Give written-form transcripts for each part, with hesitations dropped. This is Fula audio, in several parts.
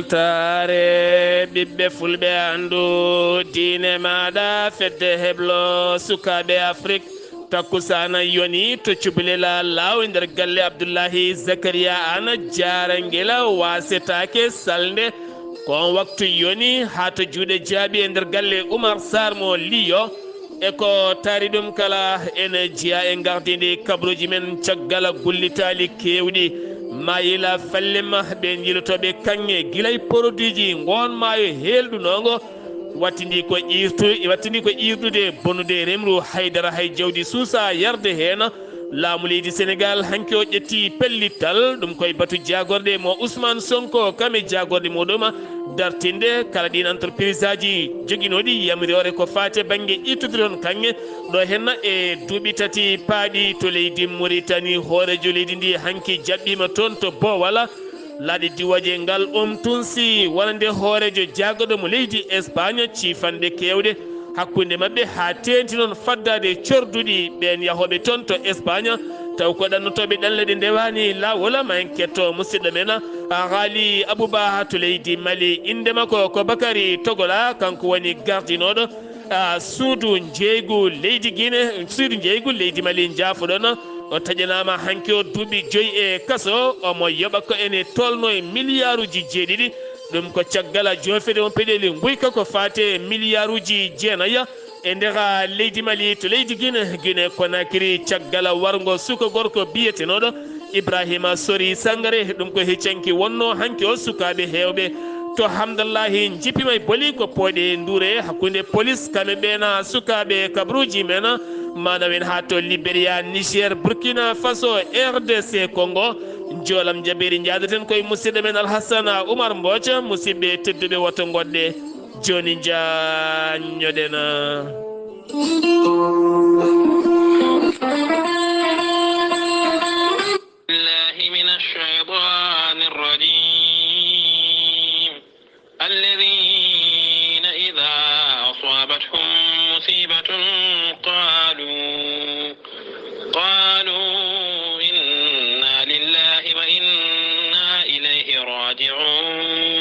weltare ɓiɓɓe fulɓe andu diine maɗa fedde heblo sukaɓe afrique takkusana yoni to cubalel law e nder galle abdoullahi zacharia ana jarangela wasetake salde kon waktu yoni ha to juuɗe jaaɓi e nder galle oumar sar mo liyo eko taari ɗum kala ene jeeya e gardidi kabruji men caggal gullitali kewɗi mayila fallema ɓe jilotoɓe kanŋe guilay produit ji gon maayo helɗunogo wattidi ko irdude bonude remru haydara hay jawdi suusa yarde hen laamu leydi sénégal hanke o ƴetti pellittal ɗum koye batu jagorɗe mo ousmane sonko kame jagorɗe muɗum dartinde kala ɗin entreprise aji joguinoɗi yamirore ko fate banggue ittude toon kanŋe ɗo henna e duuɓi tati paaɗi to leydi mauritanie hoorejo leydi ndi hanki jaɓɓima toon to bowala laaɗi diwaje ngal tunsi wonande hoorejo jagoɗo mo leydi espagne ciifande kewɗe hakkude mabɓe ha tenti noon faddade corduɗi ɓen yahoɓe toon to espagne taw ko ɗannotoɓe ɗanle ɗe ndewani lawol ma en ketto musidɗo men haali abouba to leydi mali inde makko ko bakary togola kanko woni gardinoɗo suudu jeygu leydi guine suudu jeygu leydi mali jaafoɗon o taƴanama hanki o duuɓi 5 e kaso omo yoɓa ko ene tolno e milliard uji 7 ɗum ko caggal jofede on peɗeli guyka ko fate milliard uji 9 e ndera leydi mali to leydi guine konakiri caggal wargo suka gorko biyetenoɗo ibrahima sori sangare ɗum ko heccanki wonno hanki o sukaɓe hewɓe to hamdallahi jippima e booli ko pooɗe ndure hakkude police kamɓe ɓena sukaɓe kabruji men manawen ha to libéria niger burkina faso rdc congo jolam jaɓeri jaadaten koye musidɗo men alhassana oumar mbothia musidɓe tedduɓe woto goɗɗe joni jañoɗen الذين إذا أصابتهم مصيبة قالوا إنا لله وإنا إليه راجعون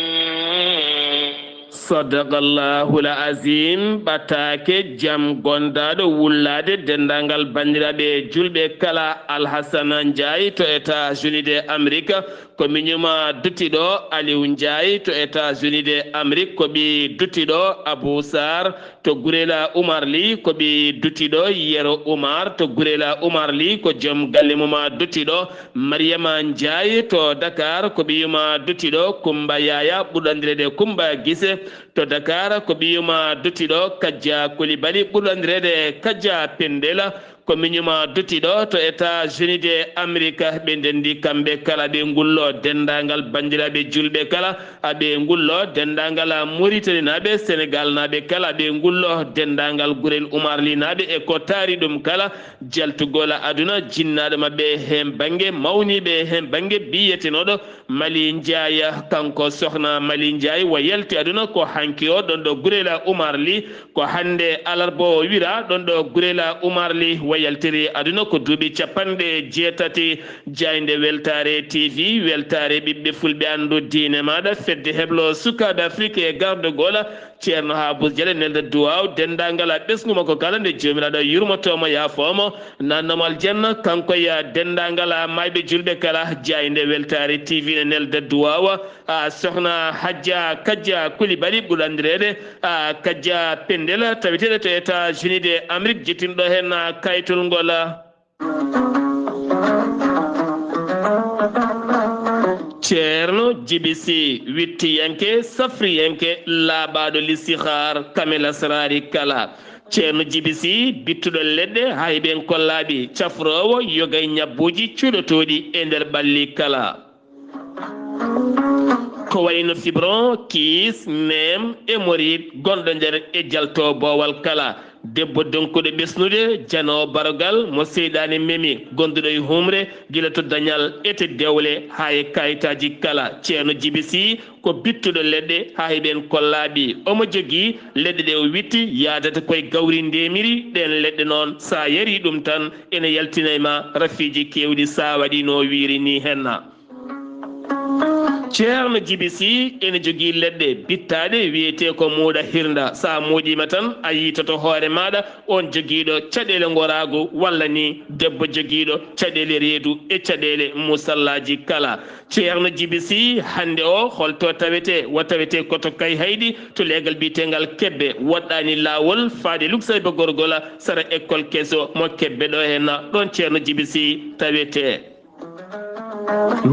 صدق الله العظيم batake jam gondaɗo wullade dendagal bandiraɓe julɓe kala alhassana ndiaye to états-unis de amérique ko miñuma duttiɗo aliou ndiaye to états-unis de amérique ko ɓi duttiɗo abou sar to gurela oumar ly ko ɓi duttiɗo yero oumar to gurela oumar ly ko joom galle muma duttiɗo mariama ndiaye to dakar ko ɓiyuma duttiɗo coumba yaya ɓurɗandirede coumba guise to dakar ko ɓiyuma duttiɗo kadja koulibaly ɓurɗandirede kadja pendela ko miñuma duttiɗo to états-unis de amérique ɓe ndendi kamɓe kala ɓe ngullo dendagal bandiraɓe julɓe kala aɓe ngullo dendagal mauritanie naɓe sénégal naɓe kala ɓe ngullo dendagal gurel oumar ly naɓe e ko taari ɗum kala jaltugol aduna jinnaɗo mabɓe hen banggue mawniɓe hen banggue biyetenoɗo mali ndiaye kanko sohna mali ndiaye wo yalti aduna ko hanki o ɗon ɗo gurela oumar ly ko hande alarba o wira ɗon ɗo gurela oumar ly wayaltiri aduna ko duuɓi 80 jayde weltare tv weltare ɓiɓɓe fulɓe andu diine maɗa fedde heblo sukaɓe afrique e gardogol ceerno habous diale nelde duwaw dendagal ɓesguma ko kala nde jomiraɗo yurmotomo yaafomo nannomo aljanna kanko ya dendagal mayɓe julɓe kala jayde weltare tv ne nelde duwawa sohna hadja kadja koulibaly ɓuurandirede kadja pendela tawiteɗe to états-unis de amérique jettinɗo hen kaytol ngol ceerno jibisi wittiyanke safriyanke laaɓaɗo listihar kamel asrari kala ceerno jibisi bittuɗo leɗɗe hay ɓen kollaɓi cafrowo yogay ñabbuji cuuɗotoɗi e nder ɓalli kala ko wayno fibron kiis nem hémoride gonɗo nder e jalto bowal kala debbo donkuɗo ɓesnude jano barogal mo seyɗani memi gonduɗo e humre guila to dañal ete dewle ha e kayitaji kala ceerno jibisi ko bittuɗo leɗɗe ha heɓen kollaɓi omo jogui leɗɗe ɗe o witti yadata koye gawri ndemiri ɗen leɗɗe noon sa yari ɗum tan ene yaltinayma rafiji kewɗi sa waɗi no wiiri ni henna ceerno jibisi ene jogii leɗɗe bittaɗe wiyete ko muuɗa hirnda sa muuƴima tan a yitoto hoore maɗa on jogiiɗo caɗele ngorago walla ni debbo jogiiɗo caɗele reedu e caɗele musallaji kala ceerno jibisi hande o holto tawete wo tawete koto kay haydi to leegal biyetengal kebbe woɗɗani lawol faade luksayba gorgola sara école keso mo kebbe ɗo henna ɗon ceerno jibisi tawete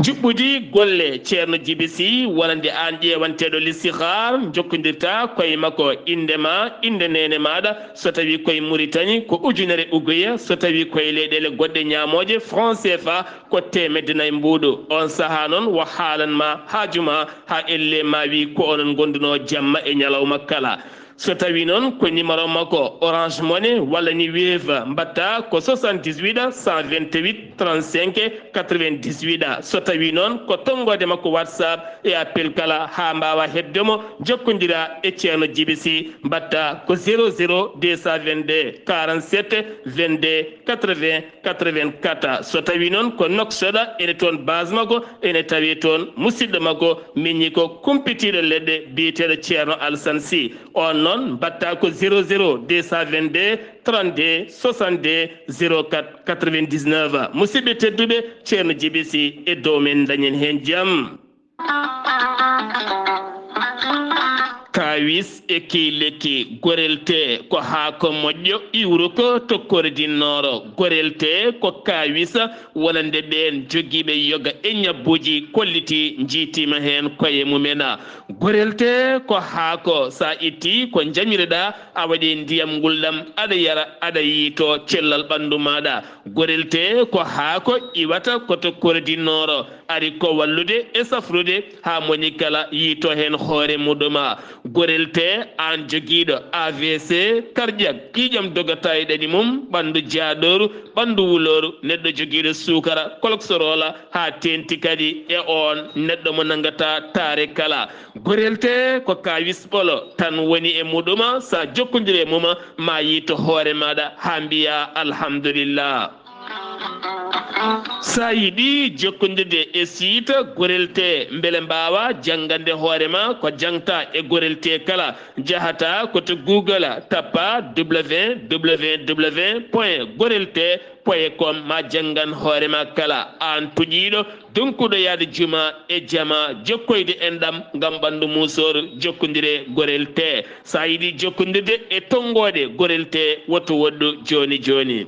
juɓɓudi golle ceerno jibisi wonande an ƴewanteɗo listihar jokkodirta koye makko indema inde nene maɗa so tawi koye Mauritanie ko ujunere ugoya so tawi koye leyɗele goɗɗe ñamoje franc CFA ko temedde nayyi mbuuɗu on saaha noon wo haalanma haajuma ha elle ma wi ko onon gonduno jamma e ñalawma kala so tawi noon ko numéro makko Orange Money walla ni Wave mbatta ko 78 128 35 98 so tawi noon ko tongode makko WhatsApp e appel kala ha mbawa heddemo jokkodira e ceerno jibisi mbatta ko 00 222 47 22 80 84 so tawi noon ko noksoɗa ene toon base makko ene tawi toon musidɗo makko miñi ko kumpitiɗo leɗɗe biyeteɗo ceerno Alassane Sy on noon mbatta ko 00 222 32 62 04 99 musidɓe tedduɓe ceerno jibisi e dow men dañen hen jaam kawis e kiileki gorelte ko haako moƴƴo iwru ko tokkore dinnoro gorelte ko kawisa wonande ɓen jogiiɓe yoga e ñabbuji kolliti jiitima hen koye mumena gorelte ko haako sa itti ko jamireɗa a waɗi ndiyam ngulɗam aɗa yara aɗa yiito cellal ɓandu maɗa gorelte ko haako iwata ko tokkore dinnoro ari ko wallude e safrude ha moni kala yiito hen hoore muɗuma gorelte an jogiiɗo AVC cardiaque qiƴam dogata e ɗaɗi mum ɓandu jaaɗoru ɓandu wuloru neɗɗo jogiiɗo sukara cholesterol ha tenti kadi e on neɗɗo mo nangata taare kala gorelte ko kawis ɓolo tan woni e muɗuma sa jokkodiri e muma ma yiito hoore maɗa ha mbiya alhamdulillah sa yiɗi jokkodirde e site gorelte beele mbawa janggande hoorema ko jangta e gorelte kala jahata koto Google tappa www.gorelte.com ma janggan hoorema kala an tuƴiɗo donkuɗo yaade juma e jama jokkoyde enɗam gam ɓandu musoru jokkodire gorelte sa yiɗi jokkodirde e tongode gorelte woto woɗɗu joni joni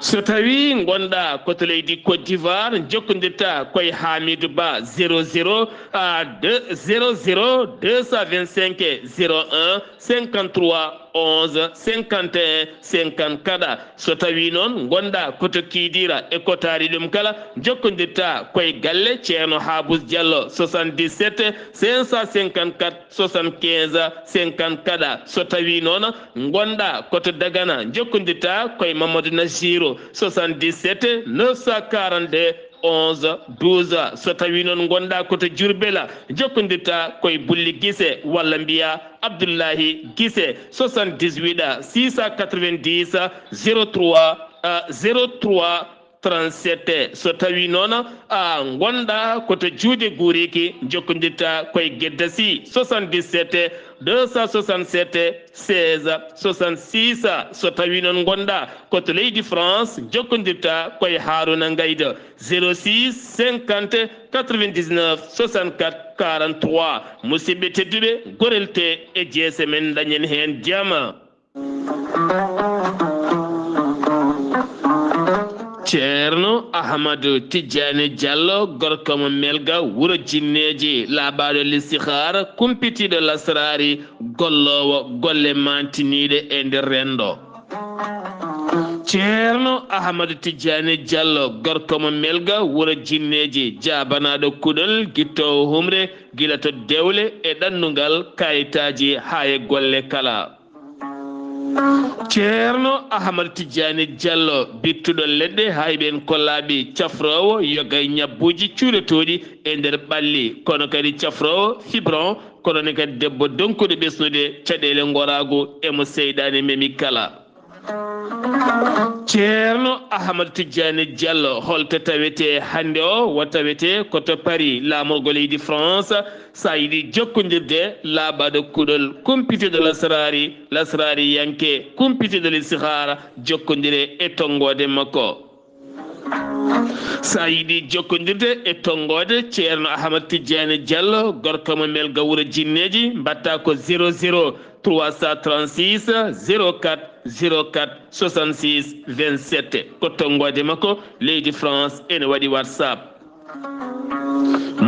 so tawi gonɗa koto leydi Côte d'Ivoire jokkodirta koye Hamidou Ba 00 225 01 53 11 51 54 so tawi noon gonɗa koto Kidira e kotari ɗum kala jokkodirta koye galle ceerno Habous Diallo 77 554 75 54 so tawi noon gonɗa koto Dagana jokkodirta koye Mamadou Nasirou 77 942 11 12 so tawi noon gonɗa koto Diourbel jokkodirta koye Bulli Guisse walla mbiya Abdoullahi Guisse 78 690 03 03 37 so tawi noon gonɗa koto Juude Guriki jokkodirta koye Gueddasi 77 267 16 66 so tawi noon gonɗa koto leydi France jokkodirta koye Harouna Ngayda 06 50 99 64 43 musidɓe tedduɓe gorelte e jeese men dañen hen jama ceerno Ahmadou Tidiane Diallo gorko mo melga wuro jinneji laaɓaɗo listihara kumpitiɗo lasrari gollowo golle mantiniɗe e nder rendo ceerno Ahmadou Tidiane Diallo gorko mo melga wuro jinneji jabanaɗo kuɗol guittowo humre gila to dewle e ɗannungal kayitaji ha e golle kala ceerno Ahmadou Tidiane Diallo bittuɗo leɗɗe hayɓen kollaɓi cafrowo yoga ñabbuji cuuɗotoɗi e nder ɓalli kono kadi cafrowo fibron kono ne kadi debbo donkuɗo ɓesnude caɗele gorago emo seyɗani memi kala ceerno ahmad tidiane diallo holto tawete hande o wo tawete koto paris laamorgo leydi france sa yiɗi jokkodirde laaɓaɗo kuuɗol kumpitiɗo lasrari yanke kumpitiɗo listihara jokkodire e tongode makko sa yiɗi jokkodirde e tongode ceerno ahmad tidiane diallo gorko mo melga wuuro jinneji mbatta ko 00 336 04 04 66 27 ko tongode makko leydi france ene waɗi whatsapp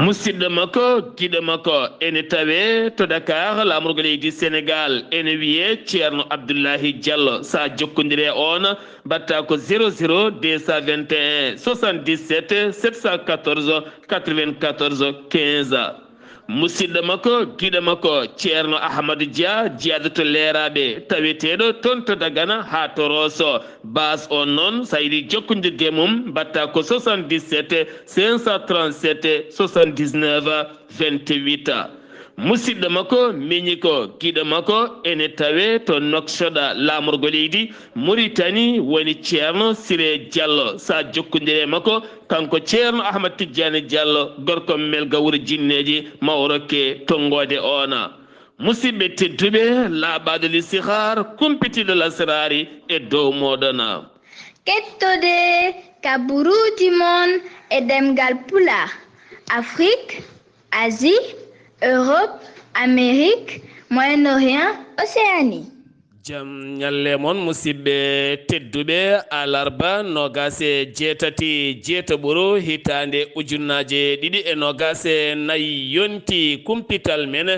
musidɗo makko giɗo makko ene tawe to dakar laamorgo leydi sénégal ene wiye ceerno abdoullahi diallo sa jokkodire on mbatta ko 00 221 77 714 94 15 musidɗo makko giɗo makko ceerno ahmadou dia jeyaɗo to leeraɓe taweteɗo toon to dagana ha to rosso base on noon sa yiɗi jokkodirde mum mbatta ko 77 537 79 28 musidɗo makko miñi ko giɗo makko ene tawe to noksoɗa laamorgo leydi mauritanie woni ceerno siré diallo sa jokkodire makko kanko ceerno ahmad tidiane diallo gorko melga wuuro jinneji mawrokke tongode ona musidɓe tedduɓe laaɓaɗo listihar kumpitiɗo lasrari e dow moɗona kettode kaburuji mon e demgal pula afrique asie Europe, Amérique, Moyen-Orient, Océanie. jam ñalle moon musidɓe tedduɓe alarba nogase jeetati jeetaɓoro hitande ujunnaje ɗiɗi e nogase nayyi yonti kumpital men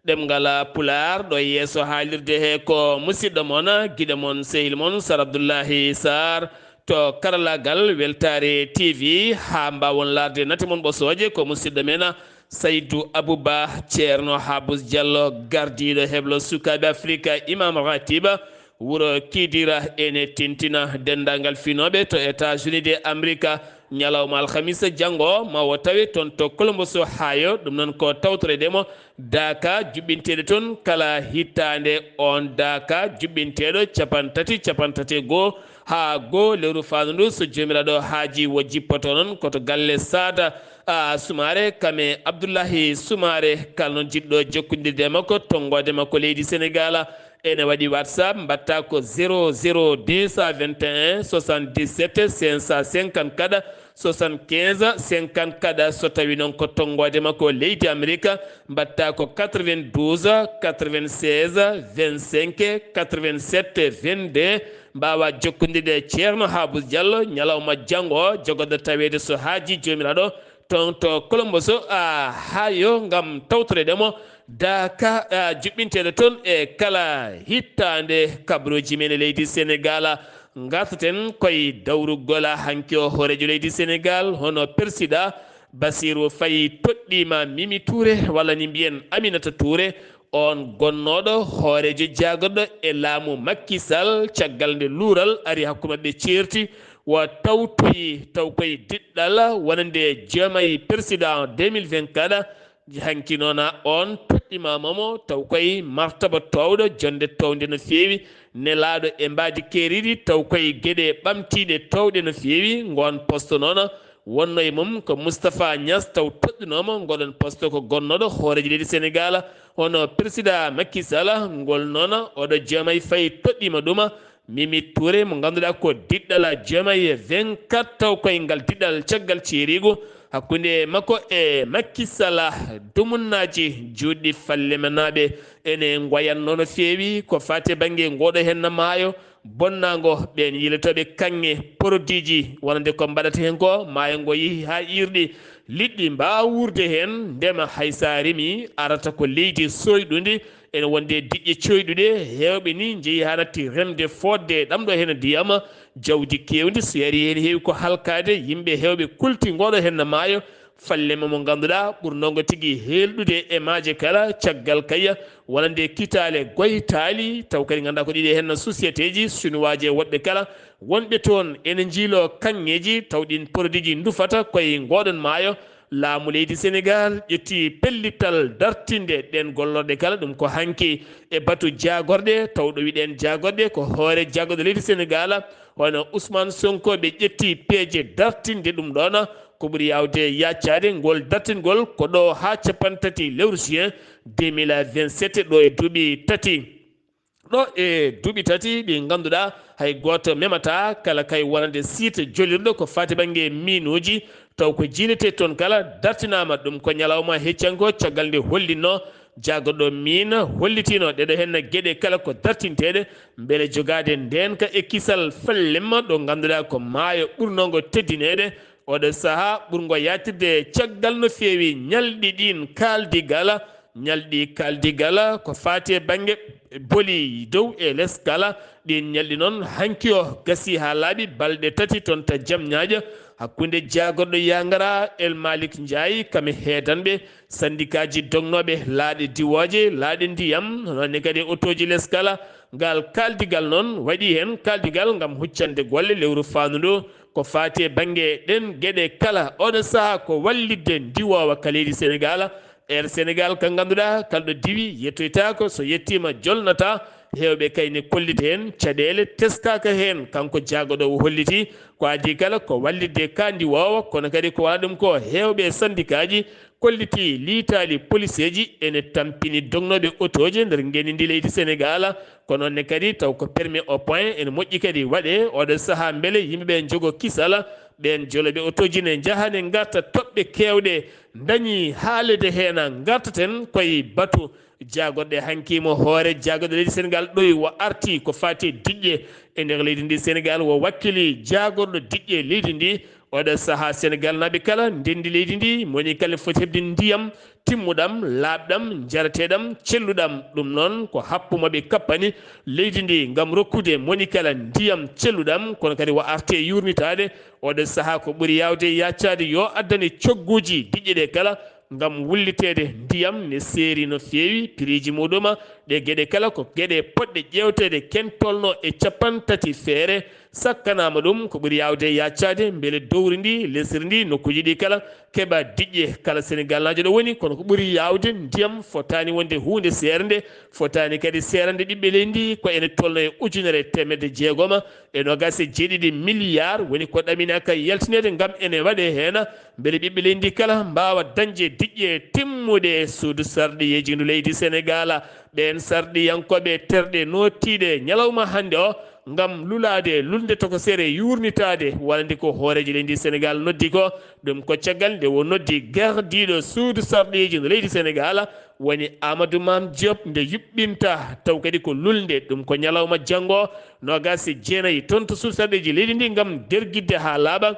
ɗemgal pular ɗo yeeso haalirde he ko musidɗo moon guiɗo moon sehil moon sar abdoullahi sar to karallagal weltare tv ha mbawon larde nate moon ɓosoje ko musidɗo men saydou abouba ceerno habous diallo gardiɗo heblo sukaɓe afrique imam ratiba wuuro kidira ene tintina dendagal finoɓe to états-unis de amérique ñalawma alhamisa janggo mawo tawi toon to colomboso hayo ɗum noon ko tawtoredemo daka juɓɓinteɗe toon kala hittande on daka juɓɓinteɗo capantati goho ha goho lewru fandu ndu so jomiraɗo haaji wo jippoto noon koto galle sada sumare kame abdoullahi sumare kala noon jiɗɗo jokkodirde makko tongode makko leydi sénégal ene waɗi whatsapp mbatta ko 00221 77 554 75 54 so tawi noon ko tongode makko leydi amérique mbatta ko 92 96 25 87 22 mbawa jokkodirde ceerno habous diallo ñalawma janggo jogoɗo tawede so haaji jomiraɗo ton to colomboso hayo gam tawtoreɗemo daka juɓɓinteɗe toon e kala hittande kabruji men e leydi sénégal gartaten koye dawrugol hanki o hoorejo leydi sénégal hono persida basirou fayi toɗɗima mimi touré walla ni mbiyen aminata touré on gonnoɗo hoorejo jagoɗɗo e laamu Macky Sall caggal nde luural ari hakkude mabɓe ceerti wo tawtoyi taw koye diɗɗal wonande jomayi président 2024 hanki noon on toɗɗimamamo taw koye martaba towɗo jonde towde no feewi nelaɗo e mbadi keriri taw koye gueɗe ɓamtiɗe towɗe no feewi gon poste noon wonno e mum ko Moustapha Niass taw toɗɗinoma ngoɗon poste ko gonnoɗo hoorejo leydi sénégal hono président Macky Sall ngol noon oɗo jomayi fayi toɗɗima ɗum Mimi Touré mo ganduɗa ko diɗɗal jomayi 24 taw koye ngal diɗɗal caggal ceerigo hakkude makko e Macky Sall dumunnaji juɗɗi falle manaɓe ene goyanno no feewi ko fate banggue ngoɗo hen maayo bonnago ɓen yiletoɓe kanŋe produit ji wonande ko mbaɗata hen ko maayo ngo yeehi ha irɗi liɗɗi mbawa wurde hen ndema haysa remi arata ko leydi soyɗudi ene wonde diƴƴe coyɗuɗe hewɓe ni jeeyi ha natti remde fodde ɗamɗo hen ndiyam jawdi kewdi so yari hen heewi ko halkade yimɓe hewɓe kulti ngoɗo hen maayo fallema mo ganduɗa ɓurnongo tigui helɗude e maaje kala caggal kaya wonande kitale goytali taw kadi ganduɗa ko ɗiɗi hen société ji sunowaji e woɗɓe kala wonɓe toon ene jiilo kanŋeji taw ɗin produit ji dufata koye ngoɗon maayo laamu leydi Sénégal ƴetti pellital dartinde ɗen gollorɗe kala ɗum ko hanki e batu jagorɗe tawɗo wiɗen jagorɗe ko hoore jagorɗo leydi Sénégal hono Ousmane Sonko ɓe ƴetti peeje dartinde ɗum ɗon ko ɓuri yawde yaccade ngol dartingol ko ɗo ha capantati lewru juin 2027 ɗo e duuɓi tati ɗo e duuɓi tati ɗi ganduɗa hay goto memata kala kay wonande site jolirɗo ko fati banggue minuji taw ko jilete toon kala dartinama ɗum ko ñalawma heccanko caggal nde hollinno jagorɗo min hollitino ɗeɗo henna gueɗe kala ko dartinteɗe beele jogade ndenka e kisal fallemma ɗo ganduɗa ko maayo ɓurnogo teddinede oɗo saaha ɓurgo yatirde caggal no feewi ñalɗi ɗin kaldigala ñalɗi kaldigala ko fati e banggue booli dow e less kala ɗin ñalɗi noon hanki o gasi ha laaɓi balɗe tati toon ta Diamniadio hakkude jagorɗo Yangara El Malick Ndiaye kami heedanɓe syndicat ji dognoɓe laaɗe diwoje laaɗe ndiyam nonne kadi autoji less kala ngal kaldigal noon waɗi hen kaldigal gam huccande golle lewru fandu ko fati e banggue ɗen gueɗe kala oɗo saaha ko wallidde diwowa ka leydi Sénégal Air Sénégal ka ganduɗa kalɗo diwi yettoytako so yettima jolnata hewɓe kayne kollite hen caɗele teskaka hen kanko jagoɗo o holliti ko adi kala ko wallidde ka diwowa kono kadi ko wala ɗum ko hewɓe syndicat ji kolliti liitali police ji ene tampini dognoɓe autoji nder ngeni ndi leydi Sénégal kono nonne kadi taw ko permis au point ene moƴƴi kadi waɗe oɗo saaha beele yimɓeɓe jogo kisala ɓen joloɓe autoji ne jaaha ne garta toɓɓe kewɗe dañi haalede hena gartaten koye batu jagorɗe hankimo hoore jagorɗo leydi Sénégal ɗoyi wo arti ko fati diƴƴe e nder leydi ndi Sénégal wo wakkili jagorɗo diƴƴe leydi ndi oɗo saaha Sénégal naɓe kala ndendi leydi ndi moni kala foti hebde ndiyam timmuɗam laaɓɗam jarateɗam celluɗam ɗum noon ko happumaɓe kappani leydi ndi gam rokkude moni kala ndiyam celluɗam kono kadi wo arte yurnitade oɗo saaha ko ɓuuri yawde yaccade yo addane cogguji diƴƴe ɗe kala gam wullitede ndiyam ne seeri no feewi piriji muɗuma ɗe gueɗe kala ko gueɗe poɗɗe ƴewtede kentolno e capantati feere sakkanama ɗum ko ɓuuri yawde yaccade beele dowri ndi lesri ndi nokkuji ɗi kala keeɓa diƴƴe kala Sénégal najo ɗo woni kono ko ɓuuri yawde ndiyam fotani wonde hunde seerde fotani kadi serande ɓiɓɓe leydi ndi ko ene tolno e ujunere temedde jeegoma e nogas e jeeɗiɗi milliard woni ko ɗaminaka yaltinede gam ene waɗe hen beele ɓiɓɓe leydi ndi kala mbawa dañde diƴƴe timmuɗe e suudu sarɗiyeji ndu leydi Sénégal ɓen sarɗiyankoɓe terɗe notiɗe ñalawma hande o gam lulade lulde tokosere yurnitade walande ko hooreji leydi Sénégal noddi ko ɗum ko caggal nde wo noddi gardiɗo suudu sarɗiji no leydi Sénégal woni Amadou Mame Diop nde yuɓɓinta taw kadi ko lulde ɗum ko ñalawma janggo nogas e jeenayyi toon to suudu sarɗiji leydi ndi gam derguidde ha laaɓa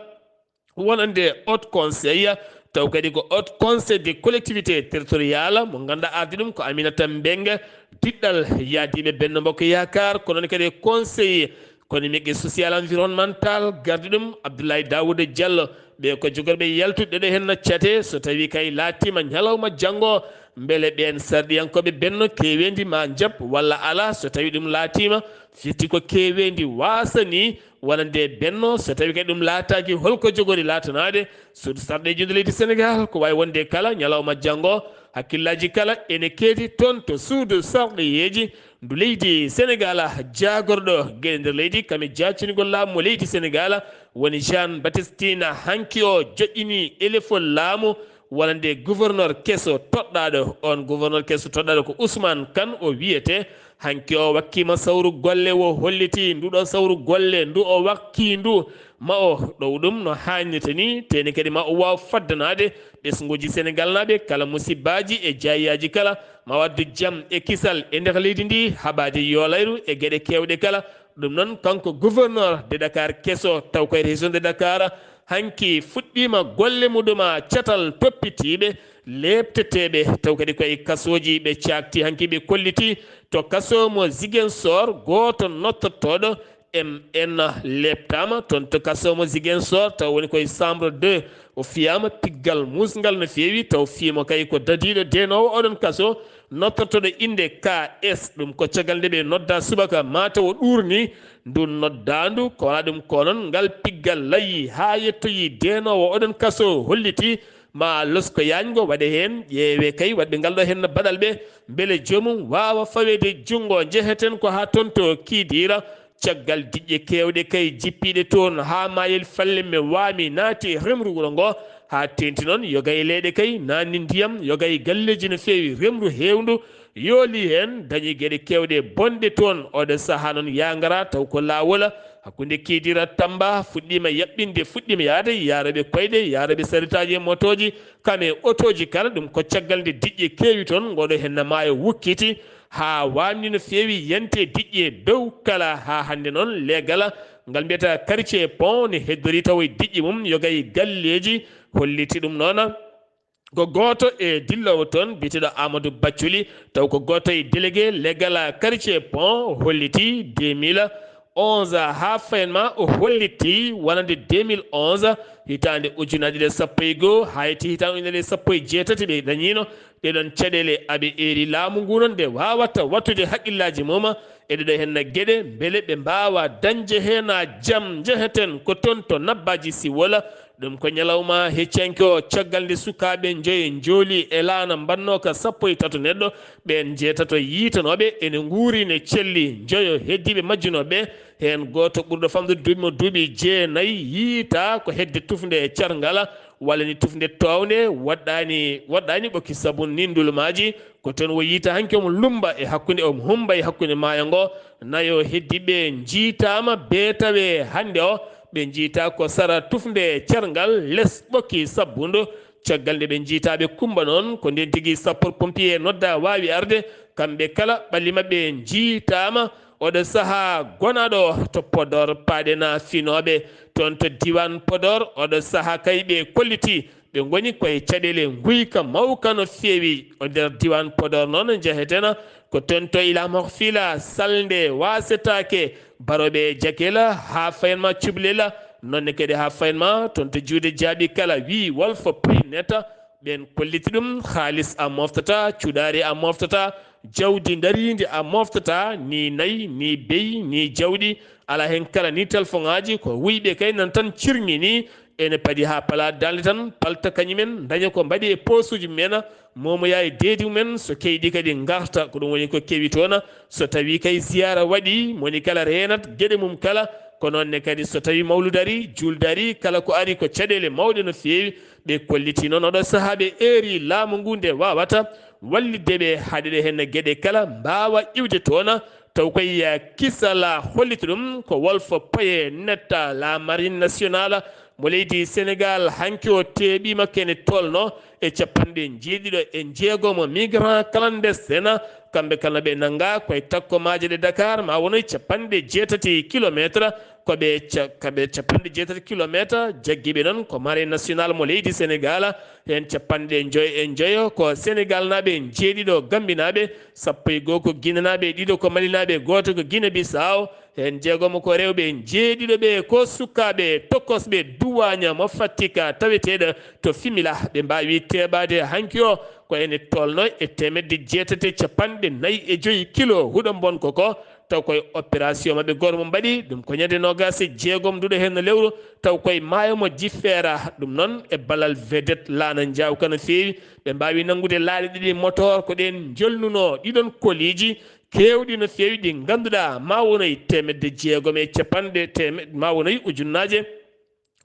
wonande haut conseil taw kadi ko haut conseil des collectivités territoriales mo ganduɗa ardi ɗum ko Aminata Mbengue tiɗɗal yaadiɓe Benno Bokk Yakar ko noon kadi conseil économique et social environnemental gardi ɗum Abdoulaye Daouda Diallo ɓe ko jogorɓe yaltude ɗo henna cate so tawi kay laatima ñalawma janggo beele ɓen sarɗiyankoɓe benno kewendi ma jab walla ala so tawi ɗum laatima fitti ko kewendi wasani wonande benno so tawi kadi ɗum laataki holko jogori latanade suudu sarɗeji ndu leydi Sénégal ko wawi wonde kala ñalawma janggo hakkillaji kala ene keedi toon to suudu sarɗeyeji ndu leydi Sénégal jagorɗo gueɗe nder leydi kami jaccinigol laamu mo leydi Sénégal woni Jean Baptiste hanki o joƴƴini élefol laamu wonande gouverneur kesso toɗɗaɗo on gouverneur kesso toɗɗaɗo ko Ousmane Kane o wiyete hanki o wakkima sawru golle wo holliti nduɗo sawru golle ndu o wakki ndu ma o ɗow ɗum no hannirta ni teni kadi ma o waw faddanade ɓesguji Sénégal naɓe kala musibbaji e jayiyaji kala ma waddu jaam e kisal e nder leydi ndi haɓade yolayru e gueɗe kewɗe kala ɗum noon kanko gouverneur de Dakar kesso taw koye région de Dakar hanki fuɗɗima golle muɗuma catal toppitiɓe lebteteɓe taw kadi koye kasoji ɓe cakti hanki ɓe kolliti to kaso mo Ziguinchor goto nottotoɗo MN leptama toon to kaso mo Ziguinchor taw woni koye chambre 2 o fiyama piggal musgal no feewi taw fiimo kay ko dadiɗo denowo oɗon kaso nottotoɗo inde KS ɗum ko caggal nde ɓe nodda subaka mataw o ɗurni ndu noddandu ko wona ɗum ko noon ngal piggal layyi ha yettoyi denowo oɗon kaso holliti ma losko yango wade hen yewe kay wadbe galdo hen badal be bele jomum wawa fawede jungo jeheten ko ha tonto kidira caggal diƴƴe kewɗe kay jippiɗe toon ha mayel falle me wami naati remru wuro ngo ha tenti noon yoga e leyɗe kay nanni ndiyam yoga e galleji no fewi remru hewndu yooli hen dañi gueɗe kewɗe bonde toon oɗo saaha noon yagara taw ko lawola hakkude kidira Tamba fuɗɗima yaɓɓinde fuɗɗima yaade yaroɓe koyɗe yaroɓe saritaji e motoji kame otoji kala ɗum ko caggal nde diƴƴe kewi toon ngoɗo henna maayo wukkiti ha wamni no fewi yante diƴƴe dow kala ha hande noon legala ngal mbiyata quartier pont ne heddori taw e diƴƴe mum yogay galleji holliti ɗum noon ko goto e dillowo toon biteɗo Amadou Bathily taw ko goto e délégué legala quartier pont holliti 2011 ha fayenma o holliti wonande 2011 hitande ujunaje ɗe sappo e goho hayti hitande ujunere sappo e jeetati ɓe dañino ɗeɗon caɗele aɓe eri laamu ngu noon nde wawata wattude haqqillaji muma e ɗeɗo henna gueɗe beele ɓe mbawa dañde hena jaam jeheten ko toon to nabbaji si wola ɗum ko ñalawma heccanke o caggal nde sukaɓe joyi jooli e laana mbanno ka sappo e tato neɗɗo ɓen jeetato yitanoɓe ene guuri ne celli joyo heddiɓe majjunoɓe hen goto ɓurɗo famdude duuɓi mo duuɓi jeenayyi yiita ko hedde tufde e carngala walla ni tufde towde waɗɗani ɓokki sabun ni ndulumaji ko toon wo yiita hanke omo lumba e hakkude omo humba e hakkude maayo ngo nayo heddiɓe jiitama beetawe hande o ɓe jiita ko sara tufde carngal less ɓokki sabbudu caggal nde ɓe jiitaɓe kumba noon ko nden tigui sapeur pompier nodda wawi arde kamɓe kala ɓalli mabɓe jiitama oɗo saaha gonaɗo to Podor paɗena finoɓe toon to diwan Podor oɗo saaha kay ɓe kolliti ɓe goni koye caɗele guyka mawka no fewi o nder diwan Podor noon jehetena ko toon to ilama fila salde wasetake baroɓe jakela ha fayenma cublela nonne kadi ha fayenma toon to juude jaaɓi kala wi wolfo neta ɓen kolliti ɗum haalis a moftata cuɗari a moftata jawdi daridi a moftata ni nayyi ni beyi ni jawɗi ala hen kala ni téléphone aji ko wuyɓe kay nan tan cirmini ene paadi ha pala dalde tan palta kañumen daña ko mbaɗi e posuji mumen momoya e deedi mumen so keyɗi kadi garta ko ɗum woni ko kewi toon so tawi kay ziyara waɗi moni kala renat gueɗe mum kala ko noonne kadi so tawi mawludu ari julde ari kala ko ari ko caɗele mawɗe no fewi ɓe kolliti noon oɗo saaha ɓe eri laamu ngu nde wawata walliddeɓe haɗeɗe hen gueɗe kala mbawa ƴiwde toon taw koy kisala holliti ɗum ko wolfo paye netta la marine nationale mo leydi Sénégal hanki o teeɓima kene tolno e capanɗe jeeɗiɗo e jeegomo migrant clandestin kamɓe kala ɓe nanga koye takkomaje ɗe Dakar ma wonoy capanɗe jeetati kilométre koɓe capanɗe jeetati kilométre jagguiɓe noon ko marine national mo leydi Sénégal hen capanɗe joyi e joyo ko Sénégal naɓe jeeɗiɗo Gambinaɓe sappo e goho ko Guinanaɓe ɗiɗo ko Malinaɓe goto ko Guinée Bissau hen jeegomo ko rewɓe jeeɗiɗo ɓe ko sukaɓe tokkosɓe duwaña mo fattika taweteɗo to Fimila ɓe mbawi teɓade hanki o ko ene tolno e temedde jeetati capanɗe nayyi e joyi kilo huuɗo bonko ko taw koye opération maɓe goto mo mbaɗi ɗum ko ñande nogas e jeegom duɗo hen no lewru taw koye maayo mo jiffera ɗum noon e ballal vedette laana jawka no fewi ɓe mbawi nangude laaɗe ɗiɗi motor ko ɗen jolnuno ɗiɗon koliji kewɗi no fewi ɗi ganduɗa ma wonoyi temedde jeegom e capanɗe ma wonoyi ujunnaje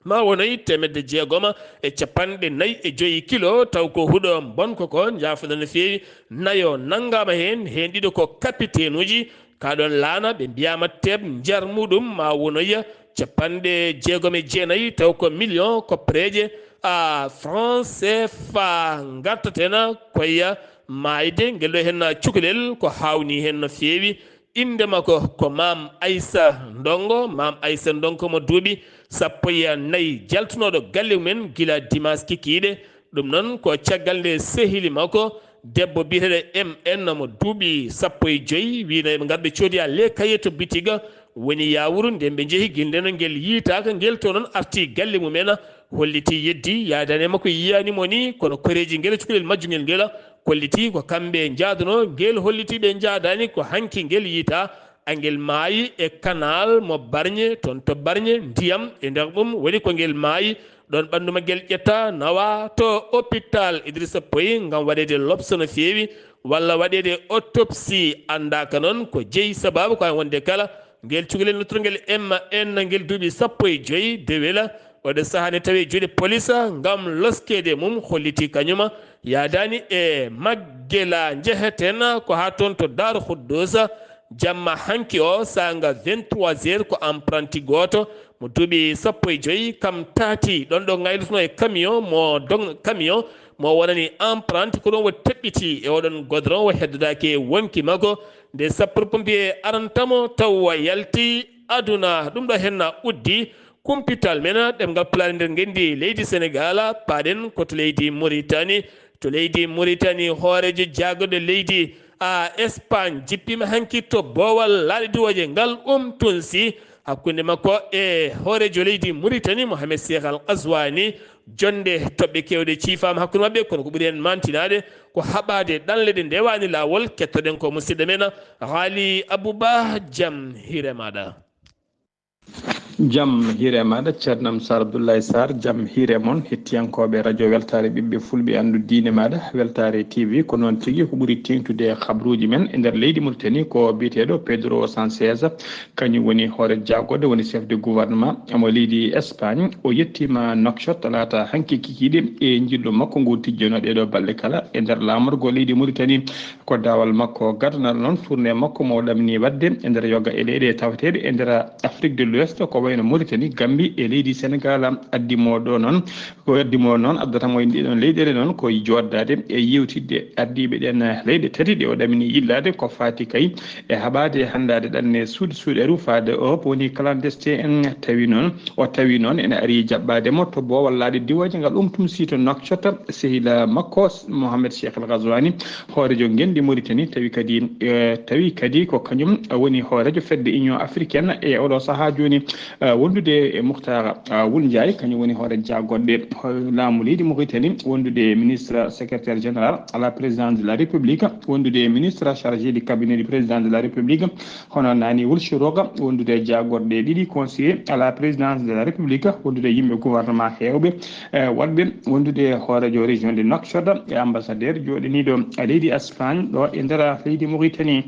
ma wonoyi temedde jeegom e capanɗe nayyi e joyi kilo taw ko huuɗo bonko ko jafoɗa no fewi nayo nanggama hen ɗiɗo ko capitaine uji kaɗon laana ɓe mbiyama teeb jar muɗum ma wonoya capanɗe jeegom e jeenayyi taw ko million koppareje a franc CFA gartatena koye mayde ngel ɗo hen cukalel ko hawni hen no fewi indema ko mam Aissa Ndongo mo duuɓi sappo e nayyi jaltunoɗo galle mumen gila dimanche kikiɗe ɗum noon ko caggal nde sehili makko debbo biyeteɗo MN mo duuɓi sappo e joyyi wino eɓe garɓe coodi le kaye to bitiga woni yawuru nden ɓe jeehi guildeno ngel yiitaka ngel to noon arti galle mumen holliti yeddi yadane makko yiyanimo ni kono koreji ngel cukalel majjugel ngel kolliti ko kamɓe jaaduno ngel holliti ɓe jaadani ko hanki ngel yiita angel maayi e canal mo Bargné toon to Bargné ndiyam e nder ɗum woni ko ngel maayi ɗon ɓanndu maggel ƴetta nawa to hôpital Idrissa Pouye ngam waɗede lobso no feewi walla waɗede autopsie andaka noon ko jeeyi sababu ko wonde kala ngel cukalel notorngel emma en ngel duuɓi 15 dewela oɗo sahani tawi juuɗe police ngam loskede mum holliti kañuma yadani e maggela jeheten ko ha toon to Darou Khoudoss jamma hanki o sanga 23h ko apprenti goto mo duuɓi 15 kam taati ɗon ɗo gaylotono e camion mo camion mo wonani apprenti ko ɗon wo teɓɓiti e oɗon godron wo heddodaki wonki makko nde sapeur pompier arantamo taw yalti aduna ɗum ɗo henna uddi kumpital men ɗemgal pulaar nder gendi leydi Sénégal paɗen koto leydi Mauritanie to leydi Mauritanie hoorejo jaagoɗo leydi Espagne jippima hanki to boowal laaɗe duwoje ngal tunsi hakkunde makko e hoorejo leydi Mauritanie Mohamed Cheikh Al Ghazouani jonde toɓɓe kewɗe ciifama hakkude mabɓe kono ko ɓuri hen mantinade ko haɓade ɗanle ɗe ndewani lawol kettoɗen ko musidɗo men Haali Abouba jaam hiire maɗa. jam hiire maɗa ceernam Sar Abdoulaye Sarr jam hiire moon hettiyankoɓe radio weltare ɓiɓɓe fulɓe andu diine maɗa weltare TV ko noon tigui ko ɓuuri tengtude habruji men e nder leydi Mauritanie ko biyeteɗo Pedro Sanchez kañum woni hoore jagode woni chef de gouvernement mo leydi Espagne o yettima Nouakchott laata hanki kikiɗe e jillu makko ngu tijjono ɗeɗo balɗe kala e nder lamorgo leydi Mauritanie ko dawal makko gadana noon tourné makko mo ɗamni wadde e nder yogga e leyɗe tawateɗe e nder Afrique de l'Ouest ko wayno Mauritanie Gambie e leydi Sénégal addimo ɗo noon ko addimo noon addatamo ɗiɗon leyɗele noon ko joddade e yewtidde ardiɓe ɗen leyɗe tati ɗe o ɗamini yillade ko fati kay e haɓade handade ɗanne suuɗeru faade Europe woni clandestin en tawi noon ene ari jaɓɓademo to bo wallaade diwoje ngal tumsi to Nouakchott sehila makko Mohamed Cheikh Al Ghazouani hoorejo gendi Mauritanie tawi kadi ko kañum woni hoorejo fedde Union africaine e oɗo saaha joni wondude e Moukhtar Wul Ndiaye kañum woni hoore jaggoɗe laamu leydi Mauritanie wondude ministre secrétaire général à la présidence de la République wondude ministre chargé du cabinet du président de la République hono nani Wulchiroga wondude jaggoɗe ɗiɗi conseiller à la présidence de la République wondude yimɓe gouvernement hewɓe wadɓe wondude hoorejo région de Nouakchott e ambassadeur joɗaniɗo leydi Espagne ɗo e nder leydi Mauritanie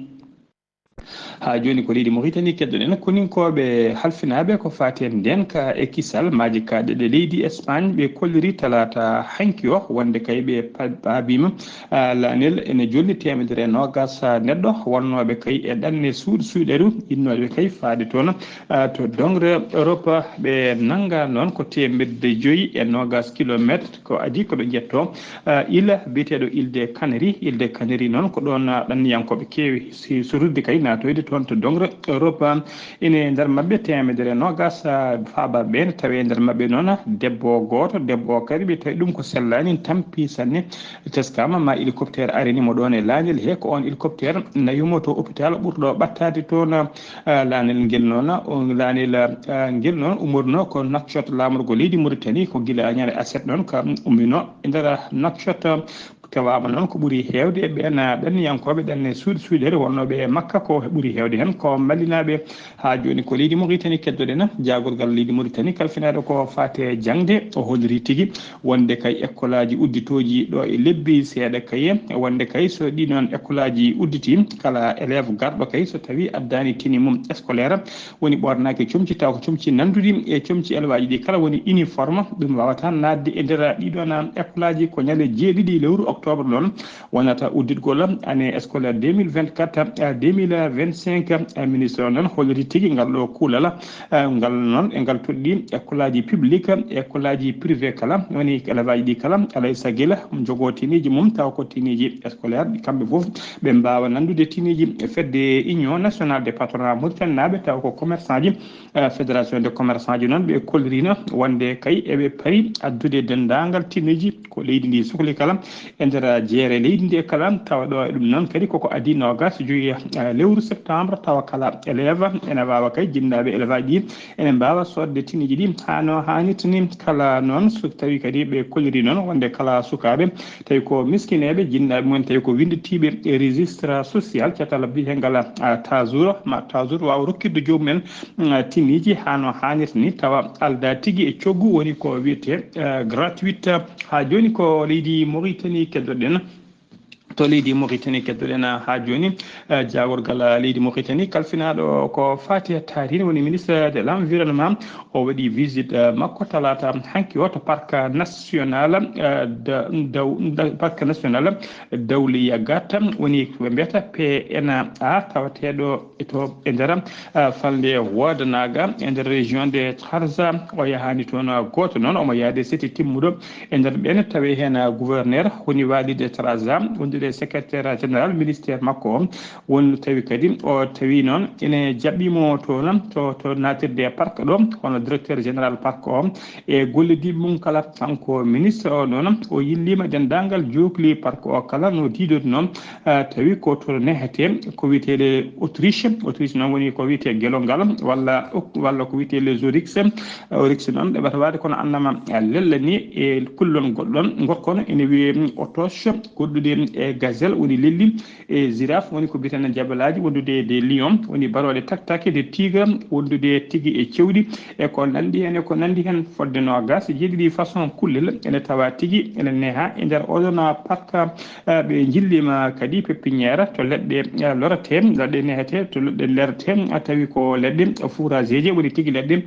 ha joni ko leydi Mauritanie keddoɗen koninkoɓe halfinaɓe ko fati en ndenka e kisal maji kaɗe ɗe leydi Espagne ɓe kolliri talata hanki o wonde kay ɓe paabima lanel ene jolni temedere nogas neɗɗo wonnoɓe kay e ɗanne suuɗeru innoɓe kay faade toon to dongre Europe ɓe nanga noon ko temirde 5 e nogas kilométre ko adi koɓe jetto île biyeteɗo île de Canaries noon ko ɗon ɗanniyankoɓe kewi sorurde kay natoyde toon to dongre Europe ine nder mabɓe temedere nogas faabaɓe ɓe tawi nder mabɓe noon debbo goto debbo kadi ɓe tawi ɗum ko sellani tampi sanne teskama ma hélicoptère arenimo ɗon e laanel he ko on hélicoptère nayumo to hôpital ɓurɗo ɓattade toon laanel ngel noon ngel noon umurno ko Nouakchott lamorgo leydi Mauritanie ko guila Agname Aset noon ka ummino e nder Nouakchott tewama noon ko ɓuuri hewde e ɓen ɗanniyankoɓe ɗanne suuɗere wonnoɓe Makka ko ɓuuri hewde hen ko mallinaɓe ha joni ko leydi Mauritanie keddoɗen jagorgal leydi Mauritanie kalfinaɗo ko fate jangde o holliri tigui wonde kay école aji udditoji ɗo e lebbi seeɗa kay wonde kay so ɗi noon école aji udditi kala élève garɗo kay so tawi addani tini mum scolaire woni ɓornaki comci taw ko comci nanduɗi e comci élève aji ɗi kala woni uniforme ɗum wawata nadde e nder ɗiɗon école aji ko ñande 7 lewru octobre noon wonata udditgol année scolaire 2024 2025 ministre o noon holliti tigui ngal ɗo kuulal ngal noon e ngal toɗɗi école aji publique école aji privé kala woni élève aji ɗi kala alay saguila jogo tiniji mum taw ko tiniji scolaire kamɓe foof ɓe mbawa nandude tiniji fedde union nationale des patronat Mauritanie naɓe taw ko commerçant ji fédération de commerçant ji noon ɓe kollirino wonde kay eɓe paari addude dendagal tiniji ko leydi ndi sohli kala e nder jeere leydi ndi kala tawa ɗo ɗum noon kadi koko adi nogas joyi lewru septembre tawa kala élève ene wawa kay jinnaɓe élève ɗi ene mbawa sodde tiniji ɗi hano hannirta ni kala noon so tawi kadi ɓe kolliri noon wonde kala sukaɓe tawi ko miskineɓe jinnaɓe mumen tawi ko winditiɓe e registre social cetal biyetengal tajour ma tajour wawa rokkidde jomumen tiniji hano hannirta ni tawa alda tigui e coggu woni ko wiyete gratuite ha joni ko leydi Mauritanie keddoɗen to leydi Mauritanie keddoɗen ha joni jaworgal leydi Mauritanie kalfinaɗo ko fati tarine woni ministre de l'environnement o waɗi visite makko talata hanki o to parc national parc national Dawliya Gata woni ɓe mbiyata PNA tawateɗo to e nder falde Wodanaga e nder région de Trarza o yahani toon goto noon omo yaade seti timmuɗo e nder ɓen tawi hen gouverneur woni walide Trarza wondude secrétaire général ministère makko o won tawi kadi o tawi noon ene jaɓɓimo toon to natirde parc ɗo hono directeur général parc o e gollediɓe mum kala kanko ministre o noon o yillima dendagal jokli parc o kala no diidoto noon tawi ko to nehete ko wiyetede autriche noon woni ko wiyete guelongal walla ko wiyete les oryx noon ɗeɓata wade kono annama lella ni e kullon goɗɗon gorkono ene wiye otoche goɗɗude e gazelle woni lelli e girafe woni ko biyeten jabalaji wondude de lion woni baroɗe taktake de tigre wondude tigui e cewɗi e ko nandi hen fodde nogas jeeɗiɗi façon kullel ene tawa tigui ene neha e nder oɗon parc ɓe jillima kadi pépiniére to leɗɗe lorate leɗɗe nehete to leɗɗe lerate tawi ko leɗɗe fourragé je woni tigui leɗɗe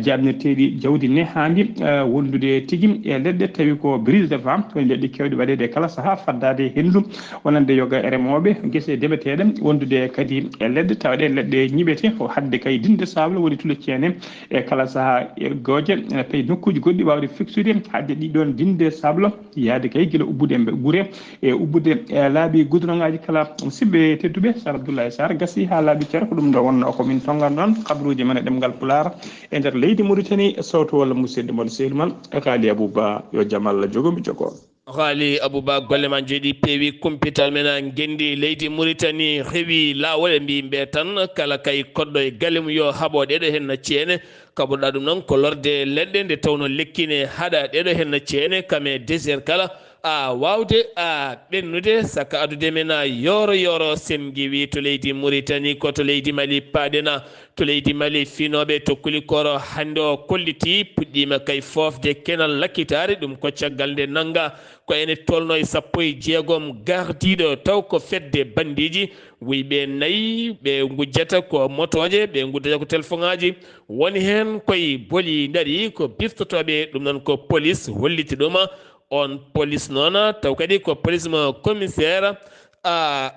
jabneteɗi jawdi nehandi wondude tigui e leɗɗe tawi ko brise de vent woni leɗɗe kewɗe waɗede kala saaha faddade hendu wonande yoga remoɓe guese deɓeteɗe wondude kadi e leɗɗe tawaɗe leɗɗe ñiɓete o hadde kay dinde sable woni tule ceene e kala saaha goje ene payi nokkuji goɗɗi wawde fixude hadde ɗiɗon dinde sable yaade kay guila ubbude ɓuure e ubbude laabi goudron ngaji kala musidɓe tedduɓe Sar Abdoulaye Sarr gasi ha laabi ceer ko ɗum ɗo wonno komin tongan ɗon kabaruji men e ɗemgal Pulaar e nder leydi Mauritanie sawto walla musidɗo mon sehilman e kaali Abouba yo jaam Allah jogomi jogo haali Abouba golle ma jeeɗi peewi kumpital men gendi leydi Mauritanie heewi lawol e mbimɓe tan kala kay koɗɗo e galle mum yo haaɓo ɗeɗo henna ceene kaɓoɗa ɗum noon ko lorde leɗɗe nde tawno lekkine haɗa ɗeɗo henna ceene kame désert kala a wawde a ɓennude saka adude men yoro sen giwi to leydi Mauritanie ko to leydi Mali paɗena to leydi Mali finoɓe tokkuli koro hande o kolliti puɗɗima kay fofde kenal lakkitare ɗum ko caggal nde nanga ko ene tolno e 16 gardiɗo taw ko fedde bandiji wuyɓe nayyi ɓe gujjata ko motoje ɓe guddata ko téléphone aji woni hen koye booli daari ko biftotoɓe ɗum noon ko police holliti ɗum on police noon taw kadi ko police mo commissaire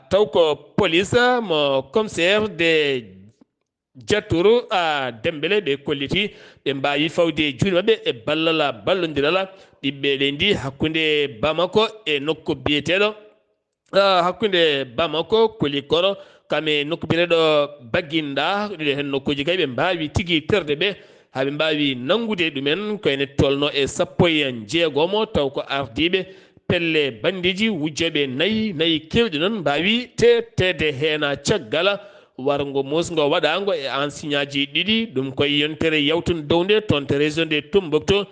taw ko police mo commissaire de Jatouru Dembélé ɓe kolliti ɓe mbawi fawde juuɗe mabɓe e ballal ballodiral ɓiɓɓe leydi hakkude Bamako e nokku biyeteɗo hakkude Bamako Kolikoro kame nokku biyeteɗo Baguinda ɗiɗo hen nokkuji kay ɓe mbawi tigui terde ɓe haɓe mbawi nangude ɗumen ko ene tolno e 16 taw ko ardiɓe pelle bandiji wujjoɓe nayyi kewɗi noon mbawi tettede hen caggal wargo musgo waɗago e enseignant ji ɗiɗi ɗum koye yontere yawtude downde toon to région de Tombouctou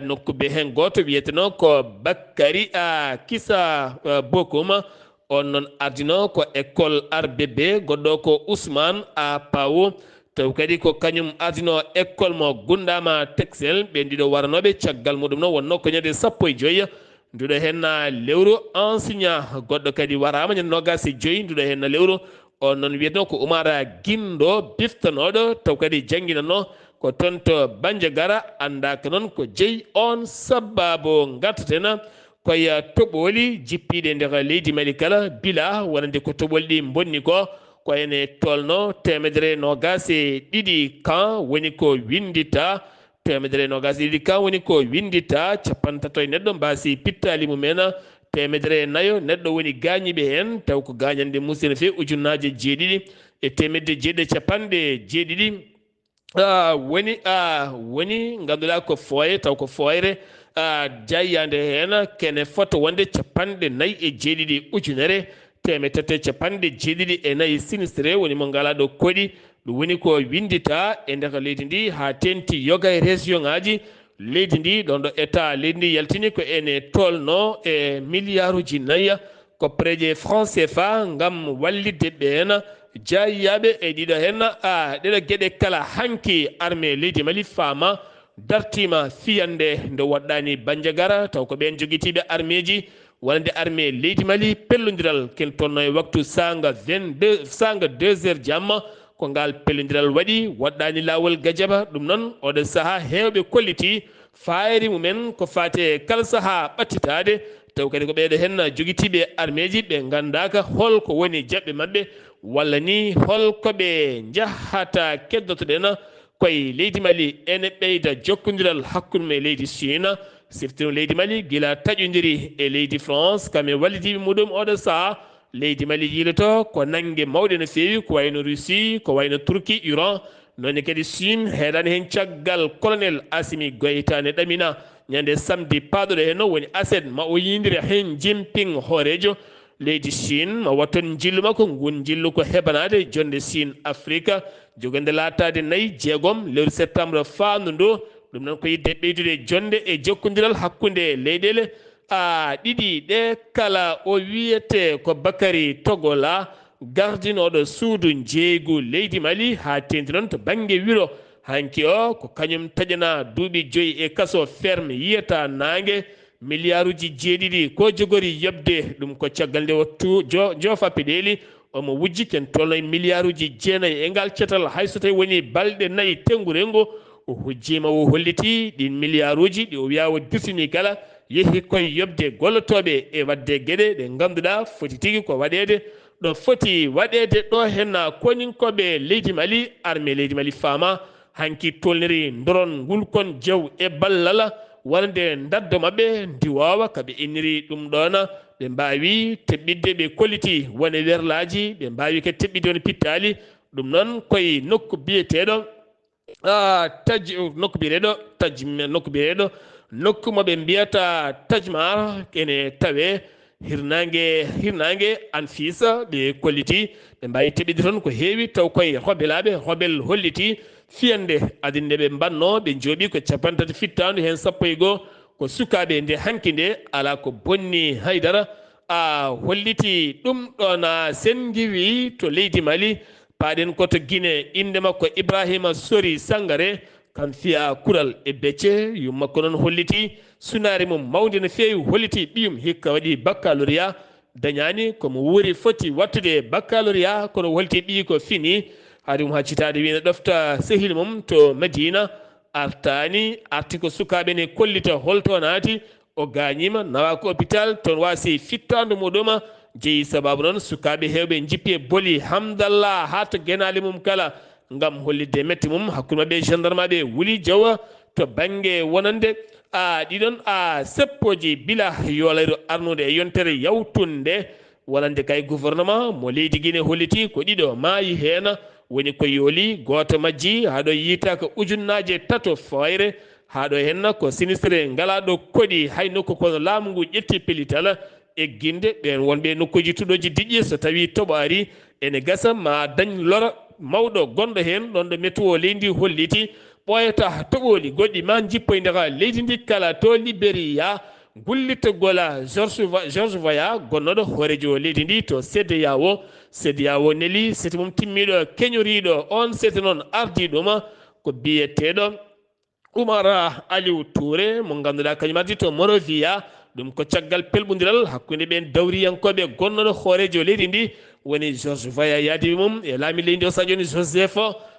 nokkuɓe hen goto wiyeteno ko Bakary Kissa Bokoum on noon ardino ko école RBB goɗɗo ko Ousmane Pawo taw kadi ko kañum ardino école mo Gundama Texel ɓe ndiɗo waranoɓe caggal muɗum noon wonno ko ñande 15 nduɗo hen lewru enseignant goɗɗo kadi warama ñande 25 nduɗo hen lewru on noon wiyeteno ko Oumar Guindo biftanoɗo taw kadi jangguinanno ko toon to Bandiagara andaka noon ko jeeyi on sababu gartaten koye toɓoli jippiɗe nder leydi Mali kala bila wonande ko toɓoli ɗi bonni ko ene tolno 120 kan woni ko windita 120 kan woni ko windita capantato e neɗɗo mbasi pittali mumen 400 neɗɗo woni gañiɓe hen taw ko gañande musene fe ujunnaje 7 e temedde 7 woni ganduɗa ko foye taw ko foyre jayyande hen kene foto wonde capanɗe nayyi e jeeɗiɗi ujunere temetete capanɗe jeeɗiɗi e nayyi sinistre woni mo ngala ɗo koɗi ɗum woni ko windita e nder leydi ndi ha tenti yoga e région ngaji leydi ndi ɗon ɗo état leydi ndi yaltini ko ene tolno e milliard uji nayya ko préje franc CFA ngam wallidde ɓe hen jayyaɓe e ɗiɗo hen ɗeɗo gueɗe kala hanki armée leydi Mali fama dartima fiyande nde waɗɗani Bandiagara taw ko ɓen joguitiɓe armée ji wonde armée leydi Mali pellodiral ken tonno e waktu sanga 2h jamma ko ngal pellodiral waɗi waɗɗani lawol Gadiaba ɗum noon oɗo saaha hewɓe kolliti fayri mumen ko fate kala saaha ɓattitade taw kadi ko ɓeɗo hen joguitiɓe armée ji ɓe gandaka holko woni jaɓɓe mabɓe walla ni holkoɓe jahata keddotoɗen koye leydi Mali ene ɓeyda jokkodiral hakkude e leydi Chine siftino leydi Mali gila taƴodiri e leydi France kamɓe wallitiɓe muɗum oɗo saaha leydi Mali yiiloto ko nangue mawɗe no fewi ko wayno Russie ko wayno Turquie Iran nonne kadi Chine heeɗani hen caggal colonel Assimi Goïta ne ɗamina ñande samedi paɗoɗo hen woni ASED ma o yindira hen Jinping hoorejo leydi Chine ma watton jillu makko ngun jillu ko hebanade jonde Chine Afrique jogande latade nayyi jeegom lewru septembre fandu ndo ɗum noon ko yidde ɓeydude jonde e jokkodiral hakkude leyɗele ɗiɗi ɗe kala o wiyete ko Bakary Togola gardinoɗo suudu jeeygu leydi Mali ha tendi noon to banggue wiro hanki o ko kañum taƴana duuɓi 5 e kaso ferme yiyata nangue milliard uji jeeɗiɗi ko jogori yobde ɗum ko caggal nde wattu joofa peɗeli omo wujji ken tolno e milliard uji 9 e ngal cetal hayso tawi woni balɗe nayyi tengurengo o hujjima o holliti ɗin milliard uji ɗi o wiya o dirtini kala yeehi koye yobde gollotoɓe e wadde gueɗe ɗe ganduɗa foti tigui ko waɗede ɗo foti waɗede ɗo hen koninkoɓe leydi Mali armée leydi Mali fama hanki tolniri doron ngulkon jew e ballal wonde daddo mabɓe ndiwawa kaɓe inniri ɗum ɗon ɓe mbawi teɓɓidde ɓe kolliti wone werlaji ɓe mbawi kadi teɓɓidde woni pittali ɗum noon koye nokku biyeteɗo nokku moɓe mbiyata Tajmar ene tawe hirnangue Anfisa ɓe kolliti ɓe mbawi teɓɓidde toon ko heewi taw koye hobelaɓe hobel holliti fiyande adinde ɓe mbanno ɓe jooɓi ko 30 fittandu hen 11 ko sukaɓe nde hanki nde ala ko bonni haydara holliti ɗum ɗon sen giwi to leydi Mali paɗen koto Guinée inde makko Ibrahima Sori Sangare kan fiya kural e becce yummakko noon holliti sunari mum mawde no fewi holliti ɓiyum hikka waɗi baccalauréat dañani komo wuuri foti wattude baccalauréat kono holliti ɓiyi ko fini haade mum haccitade wina ɗofta sehil mum to Madina arti ko sukaɓe ne kollita holto naati o gañima nawa ko hôpital toon wasi fittandu muɗum jeeyi sababu noon sukaɓe hewɓe jippi e booli hamdallah ha to guenali mum kala ngam hollidde metti mum hakkude mabɓe gendarme ɓe Wuli Diawa to banggue wonande ɗiɗon seppoji bila yolayro arnude e yontere yawtunde wonande kay gouvernement mo leydi Guinée holliti ko ɗiɗo maayi hen woni ko yooli goto majji haɗo yiita ko ujunnaje 3 foyre haɗo hen ko sinistre ngalaɗo koɗi hay nokku kono laamu ngu ƴetti pellital egginde ɓen wonɓe nokkuji tuɗoji diƴƴi so tawi toɓo ari ene gasa ma dañ lora mawɗo gonɗo hen ɗon ɗo météo leydi holliti ɓoyata toɓoli goɗɗi ma jippoy ndeka leydi ndi kala to Libéria gullittogola George Weah gonnoɗo hoorejo leydi ndi to CEDEAO neli seti mum timmiɗo keñoriɗo on seti noon ardi ɗum ko biyeteɗo Oumar Aliou Touré mo ganduɗa kañum ardi to Monrovia ɗum ko caggal pelɓodiral hakkude ɓen dawriyankoɓe gonnoɗo hoorejo leydi ndi woni George Weah yaadiɓe mum e laami leydi o sadio ni Joseph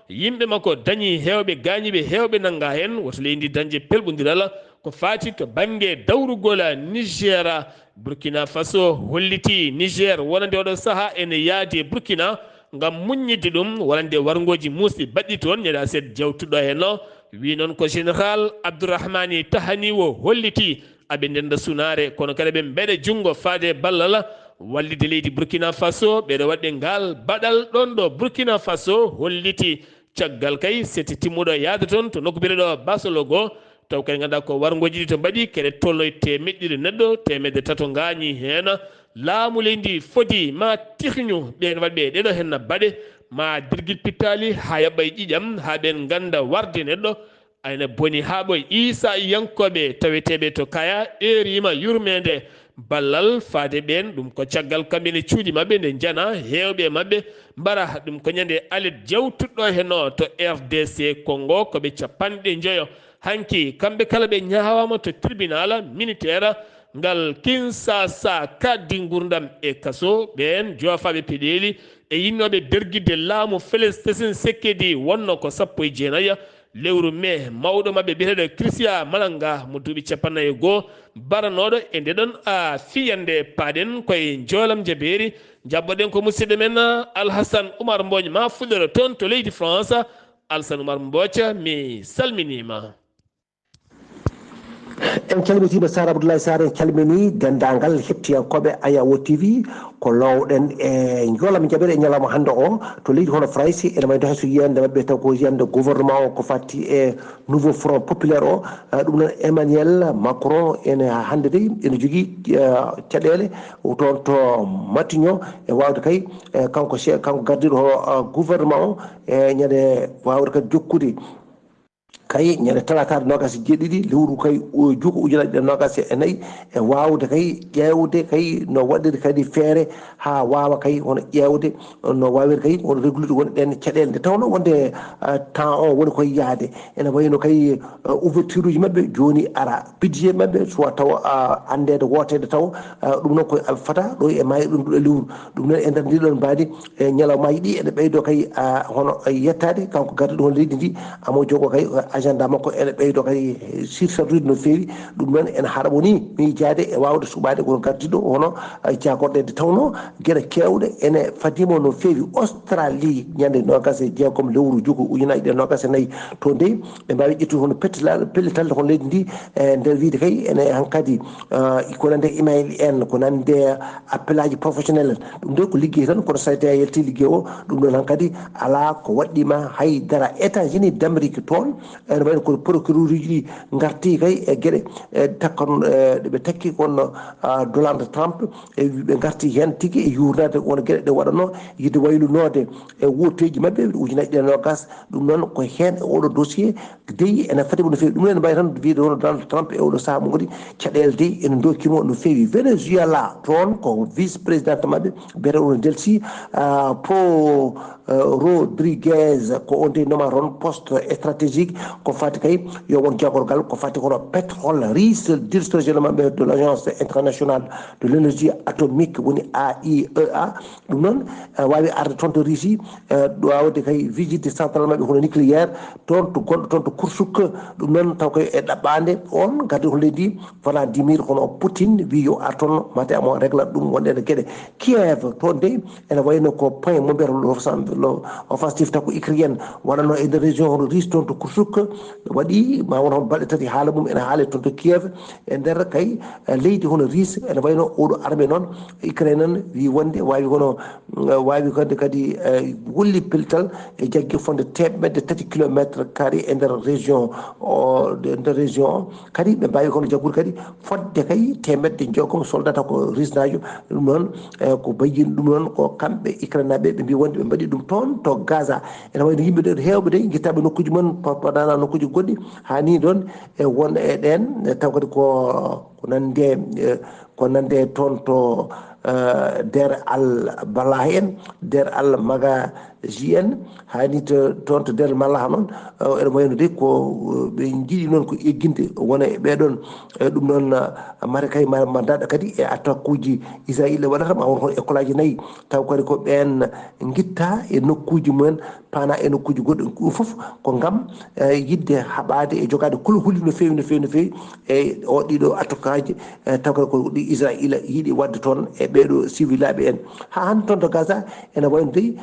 yimɓe makko dañi hewɓe gañiɓe hewɓe nanga hen woto leydi dañde pelɓodiral ko fati to banggue dawrugol Niger Burkina Faso holliti Niger wonande oɗo saaha ene yaadi Burkina ngam muññidde ɗum wonande wargoji musɗi baɗɗi toon ñeɗa sed jawtuɗo hen wi noon ko général Abdourahmani Tahani o holliti aɓe ndenda sunare kono kadi ɓe mbeɗa junggo faade ballal wallide leydi Burkina Faso ɓeɗo waɗde ngal baɗal ɗon ɗo Burkina Faso holliti caggal kay seti timmuɗo yaade toon to nokku bireɗo Basologo taw kadi ganduɗa ko wargoji ɗi to mbaɗi kede tolloye temedɗiɗi neɗɗo temedde tato gañi hen laamu leydi foti ma tihñu ɓen waɗɓe ɗeɗo henna baɗe ma dirguil pittali ha yaɓɓay ƴiƴam ha ɓen ganda warde neɗɗo ayna boni ha ɓoy isa yankoɓe taweteɓe to kaya ɗerima yurmede ballal faade ɓen ɗum ko caggal kamɓene cuuɗi mabɓe nde jana hewɓe mabɓe mbara ɗum ko ñande alet jewtuɗɗo heno to RDC Congo koɓe capanɗe jeeyo hanki kamɓe kala ɓe ñawama to tribunal militaire ngal Kinsasa kaddi gurdam e kaso ɓen jofaɓe peɗeli e yinnoɓe derguide laamu Félix Tessine Sekedi wonno ko 19 lewru mai mawɗo mabɓe biyeteɗo Christia Malanga mo duuɓi 51 baranoɗo e ndeɗon a fiyande paaɗen koye joolam jabeeri jabboɗen ko musidɗo men Alhassane Oumar Mbodj ma fuɗɗoro toon to leydi France. Alhassane Oumar Mbodj mi salminima. en calmitima Sara Abdoulaye Sarr en calmini dendagal hettiyankoɓe Ayawo TV ko lowɗen e joolam jaɓere e ñalawma hande o to leydi hono France ene maydo hayso yiyande mabɓe taw ko yiyande gouvernement o ko fatti e nouveau front populaire o ɗum noon Emmanuel Macron ene hande de ene jogui caɗele toon to Matignon e wawde kay kanko gardiɗo gouvernement o e ñande wawde kadi jokkude kay ñande talatade nogas e jeeɗiɗi lewru kay juuko ujunaje ɗe nogas e nayyi e wawde kay ƴewde kay no waɗiri kadi feere ha wawa kay hono ƴewde no wawiri kay hono réglude woni ɗen caɗele nde tawno wonde temps o woni koye yaade ene wayno kay ouverture uji mabɓe joni ara budget mabɓe soit taw andede wotede taw ɗum noon koye fata ɗo e maayi ɗum ɗo lewru ɗum noon e nder ndiɗon mbaadi e ñalawmaji ɗi ene ɓeydo kay hono yettade kanko gardiɗo hono leydi ndi amo jogo kay agenda makko ene ɓeydo kay sirsadude no feewi ɗum noon ene haɗamo ni miijade e wawde suɓade kono gardiɗo hono jagoɗe nde tawno gueɗe kewɗe ene fadimo no feewi Australie ñande nogas e jeegom lewru juuko ujunaje ɗe nogas e nayyi to nde ɓe mbawi ƴettude hono pellitalde hono leydi ndi e nder wiide kay ene hankkadi ko nande email en ko nande appel aji professionnel ɗum nde ko ligguey tan kono so tawi a yalti ligguey o ɗum ɗon hankkadi ala ko waɗɗima haydara États-Unis d'Amérique toon ene wayno ko procureur uji ɗi garti kay e gueɗe takkon ɓe takki kono Donald Trump e ɓe garti hen tigui e yurnade won gueɗe ɗe waɗano yidde waylunode e wuurteji mabɓe ujunaje ɗe nogas ɗum noon ko hen e oɗo dossier deyi ene fadimo no fewi ɗum ene mbawi tan wiide hono Donald Trump e oɗo saaha mo godi caɗele deyi ene dokkimo no fewi Venezuela toon ko vice présidente mabɓe biyete ono Delcy Rodriguez ko on de noma toon poste stratégique ko fati kay yo won jagorgal ko fati kono pétrole riche directeur général mabɓe de l'agence internationale de l'énergie atomique woni AIEA ɗum noon wawi arde toon to Russie wawde kay visite central mabɓe hono nucléaire toon to gonɗo toon to Kursk ɗum noon taw koy e ɗaɓɓade on gardi hono leydi Vladimir hono Poutine wi yo ar toon mate amo réglat ɗum wonɗene gueɗe Kiev toon de ene wayno ko point mo mbiyata offensive tako ukraine waɗano e nder région hono Russie toon to Kursk waɗi ma won hono balɗe tati haala mum ene haale toon to Kiev e nder kay leydi hono Russie ene wayno oɗo armé noon Ukraine en wi wonde wawi hono wawi kadi kadi wulli pellital e jaggi fonde teɓɓedde 3 kilométre carré e nder région o kadi ɓe mbawi kono jaggude kadi fodde kay temedde joggom soldat ko Russie najo ɗum noon ko bayyin ɗum noon ko kamɓe Ukraine naɓe ɓe mbi wonde ɓe mbaɗi ɗum toon to Gaza ene wayno yimɓe ɗe hewɓe de guittaɓe nokkuji mon paɗana nokkuji goɗɗi hani ɗon e won e ɗen taw kadi ko nande toon to Der al Balah en Der al Magazi en hani toon to Der Malah noon ene wayno de ko ɓe jiiɗi noon ko egginde wona e ɓeɗon ɗum noon mata kay ma daɗa kadi e attaque uji Israël waɗata ma won hono école aji nayyi taw kadi ko ɓen guitta e nokkuji mumen pana e nokkuji goɗɗi ɗum foof ko gam yidde haɓade e jogade kulhuli no fewi e o ɗiɗo attaque aji taw kadi ko ɗi Israël yiiɗi wadde toon e ɓeɗo civilaɓe en ha hande toon to Gaza ene wayno de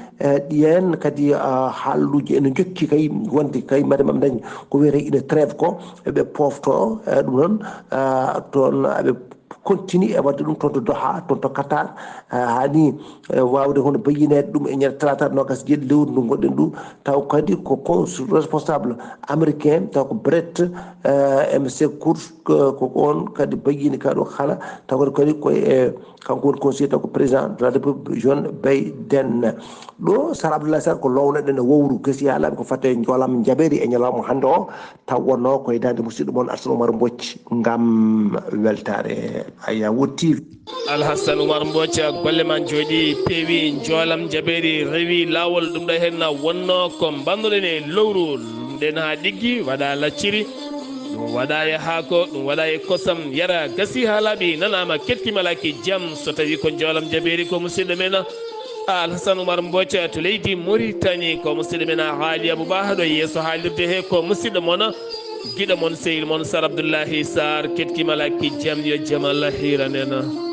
ɗiyen kadi haalluji ene jokki kay wonde kay mbaɗe maɓe dañi ko wiyete ina trêve ko eɓe pofto ɗum noon toon aɓe continue e wadde ɗum toon to Doha toon to Qatar hani wawde hono bayinede ɗum e ñande talata nogas jeeɗi lewru ndu gonɗen ɗu taw kadi ko consul responsable américain taw ko Brett MC Cours ko on kadi bayini ka ɗo haala taw kadi koye kanko woni conseiller taw ko président de la république John Biden ɗo Sar Abdoulaye Sarr ko lownoɗen e wowru gasi haalami ko fatte joolam jaɓeri e ñalawma hannde o taw wonno koye dande musidɗo moon Alassane Oumar Mbocci ngam weltare aya wottivi Alhassane Oumar Mbocci golle ma jooɗi peewi joolam jaɓeri rewi lawol ɗum ɗo henna wonno ko banduɗen e lowru nden ha ɗiggi waɗa lacciri ɗum waɗa e haako ɗum waɗa e kosam yara gasi ha laaɓi nanama kettimalaki jaam so tawi ko joolam jaɓeri ko musidɗo men Alhassane Oumar Mbocci to leydi Mauritanie ko musidɗo men haali Abouba ɗo yeeso haalirde he ko musidɗo moon giɗo moon sehil moon Sar Abdoullahi Sarr kettimalaki jaam yo jaam Allah hiranen